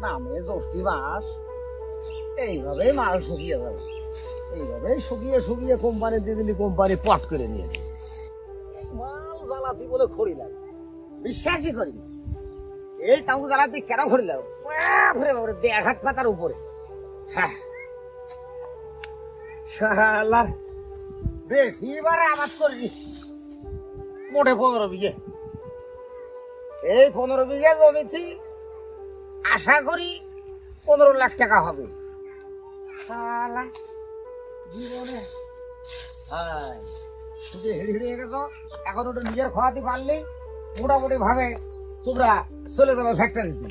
নামে জ্যৈষ্ঠী মাস, এইভাবে মাল শুকিয়ে যাবে, এইভাবে শুকিয়ে শুকিয়ে কোম্পানি দিয়ে দিলি, কোম্পানি পট করে নিয়ে যাবে। মাল জ্বালাতি বলে খড়ি লাগে, বিশ্বাসই করি না। এই তাঁবু জ্বালাতে কেন খড়ি লাগে? বাপরে বাপরে, 1.5 হাত পাতার উপরে। হ্যাঁ, শালা বেশি এবার আবাদ করি, মোটে 15 বিঘে। এই 15 বিঘে জমিতে আশা করি 15 লাখ টাকা হবে। শালা জীবনে শুধু হেঁড়ে হেঁড়ে গেছ, এখন ওটা নিজের খাওয়াতে পারলেই মোটামুটি ভাবে তোমরা চলে যাবে ফ্যাক্টরিতে।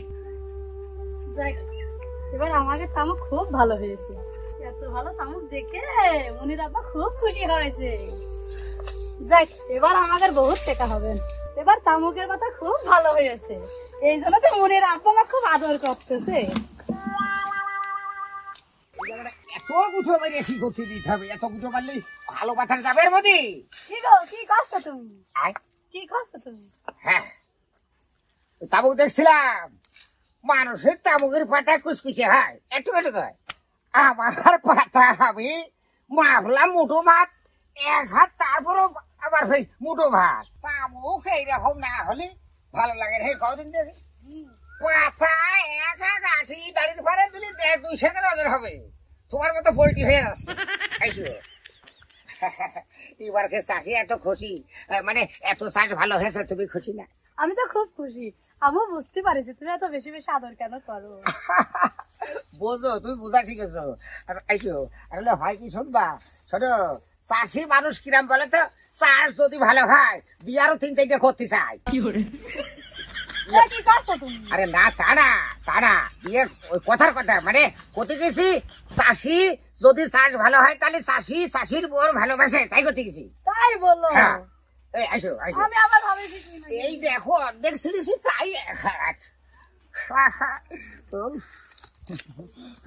এবার আমাকে তামুক খুব ভালো হয়েছে, এত ভালো তামুক দেখে মনির আব্বা খুব খুশি হয়েছে। যাক, এবার আমাদের বহুত টাকা হবে। এবার তামুকের কথা খুব ভালো হয়েছে, এই জন্য তো মনির আব্বা আমার খুব আদর করতেছে। এত গুছো বাইরে কি করতে দিতে হবে? এত গুছো পারলে ভালো পাথার যাবে এর মধ্যে। কি গো, কি করছো তুমি? কি করছো তুমি? হ্যাঁ, তাবুক দেখছিলাম, মানুষের তাবুকের পাতা কুচকুচে হয়, একটু একটু হয়। আমার পাতা আমি মাফলাম মুঠো ভাত 1 হাত, তারপরও আবার সেই মুঠো ভাত। তাবুক এইরকম না হলে ভালো লাগে রে। কদিন দেখি পাতা 1 হাত আঠি দাঁড়িয়ে পারে দিলে 1.5-2 সেকেন্ড ওজন হবে। তোমার মতো পোল্ট্রি হয়ে যাচ্ছে। এবারকে চাষি এত খুশি, মানে এত চাষ ভালো হয়েছে, তুমি খুশি না? আমি তো খুব খুশি, আমিও বুঝতে পারছি তুমি এত বেশি বেশি আদর কেন করো। বোঝো, তুমি বোঝা শিখেছো। আর আইসো আসলে হয় কি শুনবা, শোনো, চাষি মানুষ কিরাম বলে তো, চাষ যদি ভালো হয় বিয়ারও 3-4টা করতে চাই। আরে না, তা না, বিয়ে ওই কথার কথা, মানে করতে গেছি চাষি যদি চাষ ভালো হয় তাহলে চাষি চাষির বোর ভালোবাসে, তাই করতে গেছি। তাই বলো? এই আইসো আইসো, আমি আবার ভাবেছি এই দেখো অর্ধেক ছিঁড়েছি, তাই 1 হাত।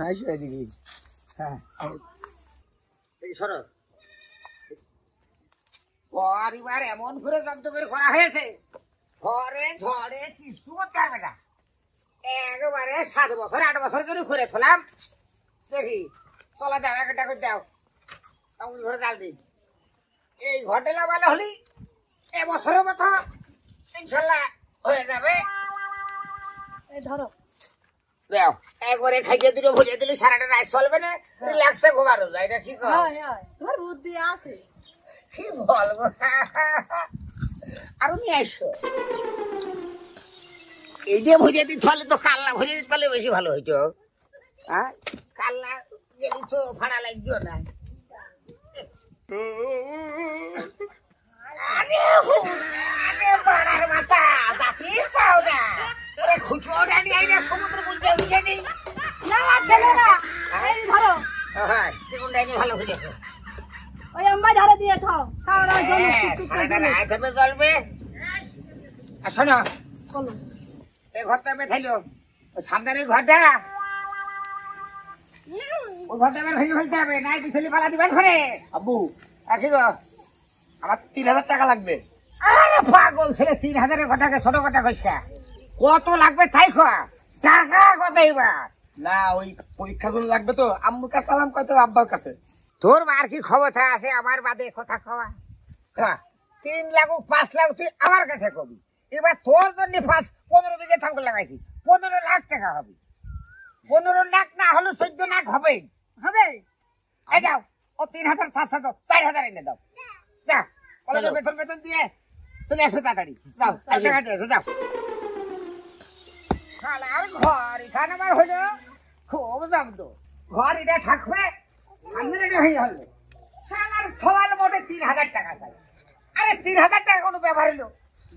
আইসো এদিকে। হ্যাঁ, এই সরো, পরিবার এমন করে জব্দ করে করা হয়েছে, ঘরে ঝড়ে কিছু করতে পারবে না। একবারে 7 বছর 8 বছর ধরে করে ফেলাম, দেখি চলা দাও, একটা করে দাও, আমার ঘরে জাল দিই। এই হোটেলে ভালো হলি এবছরের মতো ইনশাল্লাহ হয়ে যাবে। ধরো দাও, একবারে খাইতে দুটো ভুজিয়ে দিলে সারাটা রাত চলবে না, রিল্যাক্সে ঘুমানো যায়। এটা কি কর? তোমার বুদ্ধি আছে, কি বলবো। আরো নিয়ে আসো, এই দিয়ে ভুজিয়ে দিতে পারলে তো, কাল্লা ভুজিয়ে দিতে পারলে বেশি ভালো হইতো। হ্যাঁ, কাল্লা গেলি তো ভাড়া লাগতো না। আরে আরে বাড়ার মাথা জাতি চাও না, ওরে খুচুটা নিয়ে আইনা সমুদ্র বুঝতে বুঝে দিই না চলে না। এই ধরো, হ্যাঁ, সেগুনটা এনে ভালো খুঁজেছো। ওই আম্মাই ধরে দিয়ে থাও, সারা জল টুকটুক করে জল আইতেবে চলবে। আর শোনো, চলো এই ঘরটা বেথাইলো, সামনের ঘরটা, ওই ঘরটা ভেঙে ফেলতে হবে, নাই পিছলি পালা দিবেন ঘরে। আব্বু রাখিব, আমার 3000 টাকা লাগবে। আরে পাগল ছেলে, 3000-এর কথাকে ছোট কথা কইস, কত লাগবে তাই খোয়া, টাকা কত এবার? না, ওই পরীক্ষার জন্য লাগবে তো, আম্মুর কাছে সালাম কয় তো আব্বার কাছে। তোর মার কি ক্ষমতা আছে আমার বাদে কথা খাওয়া? 3 লাখ 5 লাখ তুই আমার কাছে কবি, এবার তোর জন্য 15 বিঘে থাঙ্গ লাগাইছি, 15 লাখ টাকা হবে। 15 লাখ না হলে 14 লাখ হবে। হবে? এই যাও, ও 3700 দাও, 4000 এনে দাও, যা কলেজে বেতন দিয়ে চলে আসো তাড়াতাড়ি, যাও টাকা দিয়ে এসো, যাও। শালার ঘর এখানে আমার হইলো খুব জব্দ, ঘর এটা থাকবে, সামনে এটা হয়ে হলো। শালার সওয়াল মোটে 3000 টাকা চাই। আরে 3000 টাকা কোনো ব্যাপার হলো,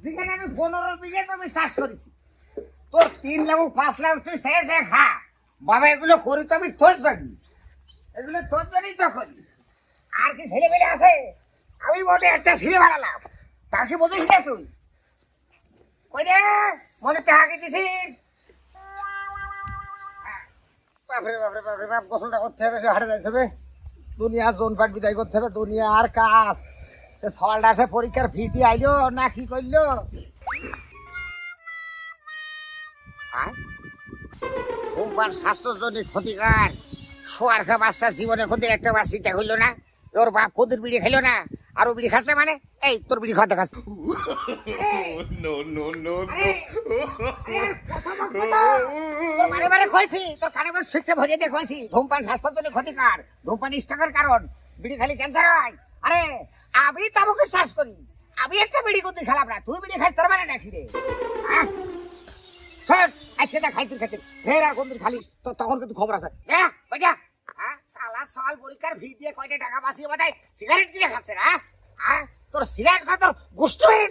যেখানে আমি 15 বিঘে জমি চাষ করেছি। তোর 3 লাখ 5 লাখ তুই সে খা বাবা, এগুলো করি তো আমি তোর জন্য, এগুলো তোর জন্যই তো করি। আর কি ছেলে মেলে আছে? আমি মোটে একটা ছেলে বানালাম, তাকে বুঝিস না তুই? ওই রে মনে টাকা দিছি, বাপরে বাপরে বাপরে বাপ, গোসলটা করতে হবে, হাটে যাইতে হবে, দুনিয়া জোন পাট বিদায় করতে হবে, দুনিয়া আর কাজ। সওয়ালটা আসে পরীক্ষার ফি দিয়ে আইলো না কি করলো? ও ধূমপান স্বাস্থ্যের জন্য ক্ষতিকর। শোয়ার খা বাচ্চা জীবনে ক্ষতি একটা বাচ্চিটা হইলো না, ওর বাপ কদিন বিড়ি খাইলো না, আরো বিড়ি খাচ্ছে মানে এই তোর বিড়ি খাওয়া দেখাচ্ছে। তোর বারে বারে কইছি, তোর কানে বারে শিখছে ভরিয়ে দিয়ে কইছি ধূমপান স্বাস্থ্যের জন্য ক্ষতিকর, ধূমপান স্ট্রোকের কারণ, বিড়ি খালি ক্যান্সার হয়। আরে আমি তামাকের চাষ করি, আমি একটা বিড়ি করতে খেলাম না, তুই বিড়ি খাইছ তোর মানে নাকি রে? আজকে যা খাইছিস খাইছিস ফের আর কোনদিন খালি তখন কিন্তু খবর আছে। সাল পরীক্ষার ফি দিয়ে কয়টা টাকা বাঁচিয়ে বোধ সিগারেট কিনে খাচ্ছে না? তোর সিগারেট খা তোর গোষ্ঠী বাড়ি।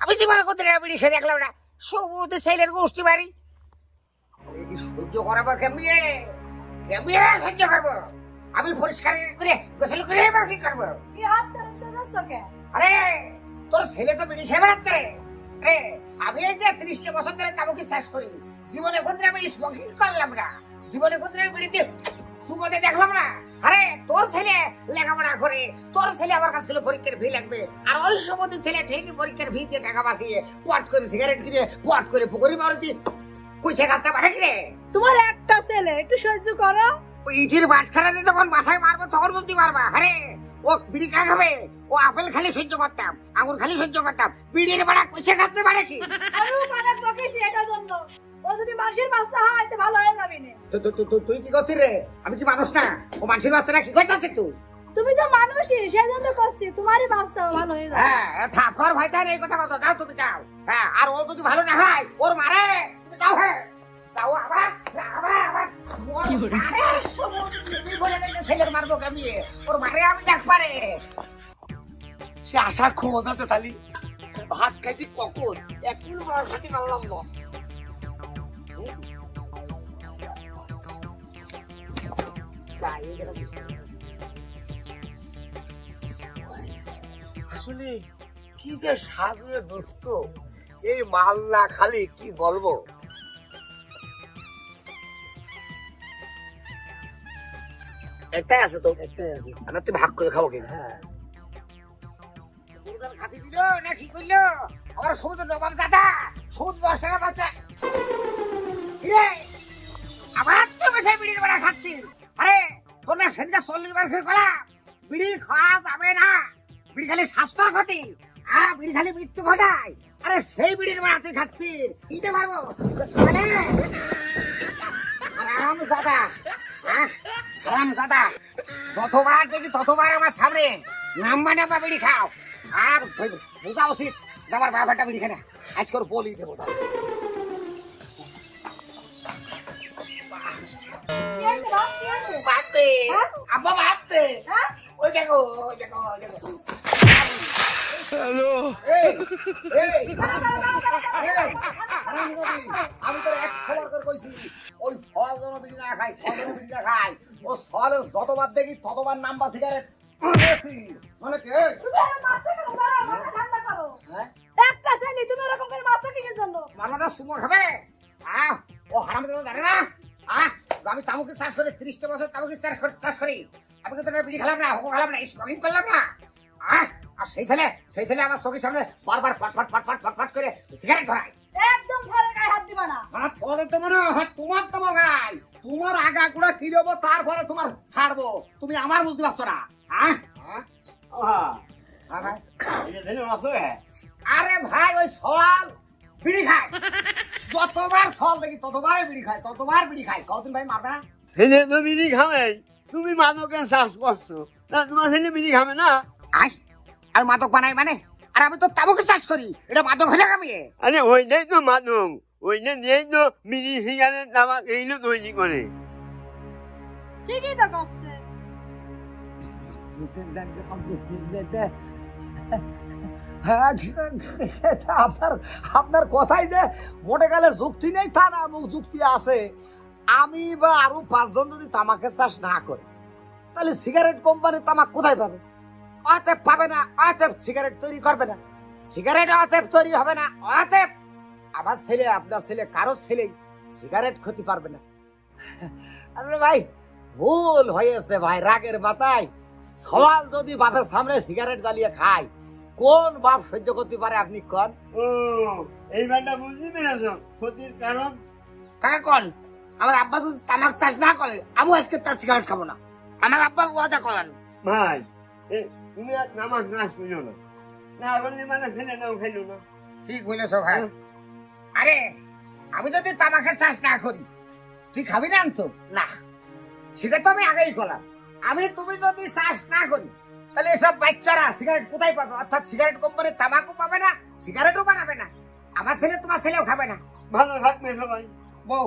আমি জীবনে কোনদিন বিড়ি খেয়ে দেখলাম না, সবুজ ছেলের গোষ্ঠী বাড়ি। সহ্য করাবো কেমনি, কেমনি সহ্য করবো? আমি পরিষ্কার করে গোসল করে কি করবো? আরে তোর ছেলে তো বিড়ি খেয়ে বেড়াচ্ছে রে। আমি এই যে 30 বছর ধরে তামাক চাষ করি, জীবনে কোনদিন আমি স্মোকিং করলাম না, জীবনে কোনদিন আমি বিড়িতে সুমতে দেখলাম না। আরে তোর ছেলে লেখাপড়া করে, তোর ছেলে আমার কাছে পরীক্ষার ফি লাগবে, আর ওই সময় ছেলে ঠিকই পরীক্ষার ফি দিয়ে টাকা বাঁচিয়ে পট করে সিগারেট কিনে পট করে পুকুরি মারুতি কইছে কাজটা পাঠে কিনে। তোমার একটা ছেলে, একটু সহ্য করো। ওই ইটির বাটখারা দিয়ে যখন মাথায় মারবো তখন বুঝতে পারবা। আরে ও বিড়ি কা খাবে, ও আপেল খালি সহ্য করতাম, আঙুর খালি সহ্য করতাম, বিড়ির বাড়া কইছে খাচ্ছে মানে কি? আমিও মানে বকেছি এটার জন্য, ও যদি মানুষের বাচ্চা হয় তো ভালো হয়ে যাবে না। তুই কি করছিস রে? আমি কি মানুষ না? ও মানুষের বাচ্চা না, কি করছিস তুই? তুমি তো মানুষই, সেই জন্য করছি, তোমারই বাচ্চা ভালো হয়ে যাবে। হ্যাঁ থাপর ভাই তাই এই কথা কথা, যাও তুমি যাও। হ্যাঁ আর ও যদি ভালো না হয় ওর মারে, তুমি যাও। হ্যাঁ যাও আবার আবার আবার ছেলের মারবো কেমনি, ওর মারে আমি দেখ পারে। সে আশার খোঁজ আছে তালি, ভাত খাইছি কখন একটু ভাতি মারলাম না। আসলে কি যে সাজে দোস্ত, এই মাল্লা খালি কি বলবো। একটাই আছে তো, একটাই আছে, আমরা তুই ভাগ করে খাবো কিন্তু। খাতি দিল না কি করলো? আমার সমুদ্র নবাব দাদা সমুদ্র 10 টাকা বাচ্চা আবার তো বসে বিড়ির বেড়া খাচ্ছি। আরে তোর না সেদিন 40 বার ফের কলা বিড়ি খাওয়া যাবে না, বিড়ি খালি স্বাস্থ্যের ক্ষতি, বিড়ি খালি মৃত্যু ঘটায়। আরে সেই বিড়ির বেড়া তুই খাচ্ছিস, দিতে পারবো আরাম দাদা, আরাম দাদা। যতবার দেখি ততবার আমার সামনে নাম্বা নাম্বা বিড়ি খাও, আর বোঝা উচিত আমার বাবাটা বিড়ি খায় না। আজ করে বলি দেবো আব্বা বাঁচছে। ওই দেখো ওই দেখো ওই দেখো। আমি তো 100 বার কইছি ওই সল জন বিড়ি না খাই, সল জন বিড়ি না খাই। ও সল যতবার দেখি ততবার নাম্বা সিগারেট মানে কি? একটা শ্রেণী, তুমি এরকম করে মারছো কিসের জন্য? মামাটা সুমো খাবে? ও হারামে তো জানে না আমি তামুকের চাষ করে 30 বছর তামুকের চাষ করি, আমি কিন্তু বিড়ি খেলাম না, হুকো খেলাম না, স্মোকিং করলাম না। আর সেই ছেলে আমার চোখের সামনে বারবার ফটফট ফটফট ফটফট করে সিগারেট ধরায়। একদম ছেলের গায়ে হাত দিবা না। ছোড়ে তো মনে হয় তোমার তো গাই, তোমার আগা গুড়া কি দেবো তারপরে তোমার ছাড়বো, তুমি আমার বুঝতে পারছো না? আরে ভাই ওই সল বিড়ি খায়, যতবার সল দেখি ততবার বিড়ি খায়, ততবার বিড়ি খায়। কতদিন ভাই মারবে না? ছেলে তো বিড়ি খাবে, তুমি মাদকের চাষ করছো না, তোমার ছেলে বিড়ি খাবে না? আর মাদক বানাই মানে? আর আমি তো তামাকের চাষ করি, এটা মাদক হলে আমি? আরে ওইটাই তো মাদক, ওইটা দিয়েই তো বিড়ি সিগারেট তামাক এইগুলো তৈরি করে। ঠিকই তো করছে। আপনার কথাই যে মোটে গেলে যুক্তি নেই তা না, যুক্তি আছে। আমি বা আরো 5 জন যদি তামাকের চাষ না করে তাহলে সিগারেট কোম্পানি তামাক কোথায় পাবে? অতএব পাবে না, অতএব সিগারেট তৈরি করবে না, সিগারেট অতএব তৈরি হবে না, অতএব আমার ছেলে আপনার ছেলে কারো ছেলে সিগারেট খেতে পারবে না। আরে ভাই ভুল হয়েছে ভাই, রাগের মাথায় সওয়াল যদি বাপের সামনে সিগারেট জ্বালিয়ে খায় কোন বাপ সহ্য করতে পারে আপনি কোন? ও এইবারটা বুঝতে পেরেছো ক্ষতির কারণ? কাকা কোন আমার আব্বা যদি তামাক চাষ না করে আমি আজকে তার সিগারেট খাবো না। আমার আব্বা ওয়াদা করেন। ভাই তুমি আর নামাজ নাচ করো না, না বললে মানে ছেলে নাও খেলো না। ঠিক বলেছো ভাই। আরে আমি যদি তামাকের চাষ না করি তুই খাবি না তো? না, সেটা তো আমি আগেই করলাম। তুমি যদি চাষ না করি তাহলে এসব বাচ্চারা সিগারেট কোথায় পাবে? অর্থাৎ সিগারেট কোম্পানির তামাকও পাবে না, সিগারেটও বানাবে না। আমার ছেলে তোমার ছেলেও খাবে না। ভালো থাকবে সবাই। বউ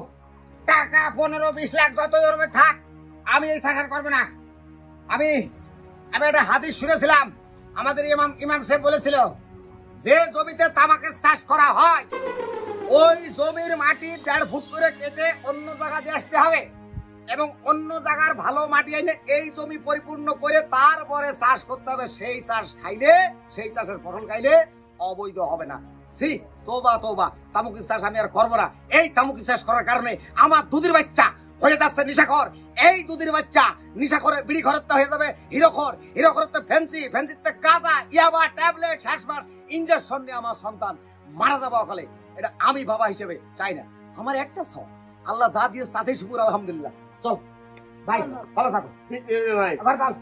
টাকা 15-20 লাখ যত জমে থাক, আমি এই চাষ আর করবো না। আমি একটা হাদিস শুনেছিলাম, আমাদের ইমাম সাহেব বলেছিল যে জমিতে তামাকের চাষ করা হয় ওই জমির মাটি 1.5 ফুট করে কেটে অন্য জায়গা দিয়ে আসতে হবে এবং অন্য জায়গার ভালো মাটি এনে এই জমি পরিপূর্ণ করে তারপরে চাষ করতে হবে। সেই চাষ খাইলে, সেই চাষের ফসল খাইলে অবৈধ হবে না। সি তোবা তোবা, তামাকের চাষ আমি আর করবো না। এই তামাকের চাষ করার কারণে আমার দুধের বাচ্চা হয়ে যাচ্ছে নিশাখর। এই দুধের বাচ্চা নিশাখরে বিড়ি খরতে হয়ে যাবে হিরোখর, হিরোখরতে ফ্যান্সি, ফ্যান্সিতে গাঁজা, ইয়াবা, ট্যাবলেট, শ্বাসমাস, ইঞ্জেকশন নিয়ে আমার সন্তান মারা যাবে অকালে। এটা আমি বাবা হিসেবে চাই না। আমার একটা সওয়াল, আল্লাহ যা দিয়েছে তাতেই শুকুর আলহামদুলিল্লাহ। চল ভাই, ভালো থাকো। ঠিক আছে ভাই। আবার ভাত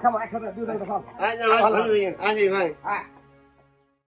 খাবো একসাথে, দুই ঘন্টা খাও। আচ্ছা ভাই, ভালো থাকেন। আসি ভাই। হ্যাঁ।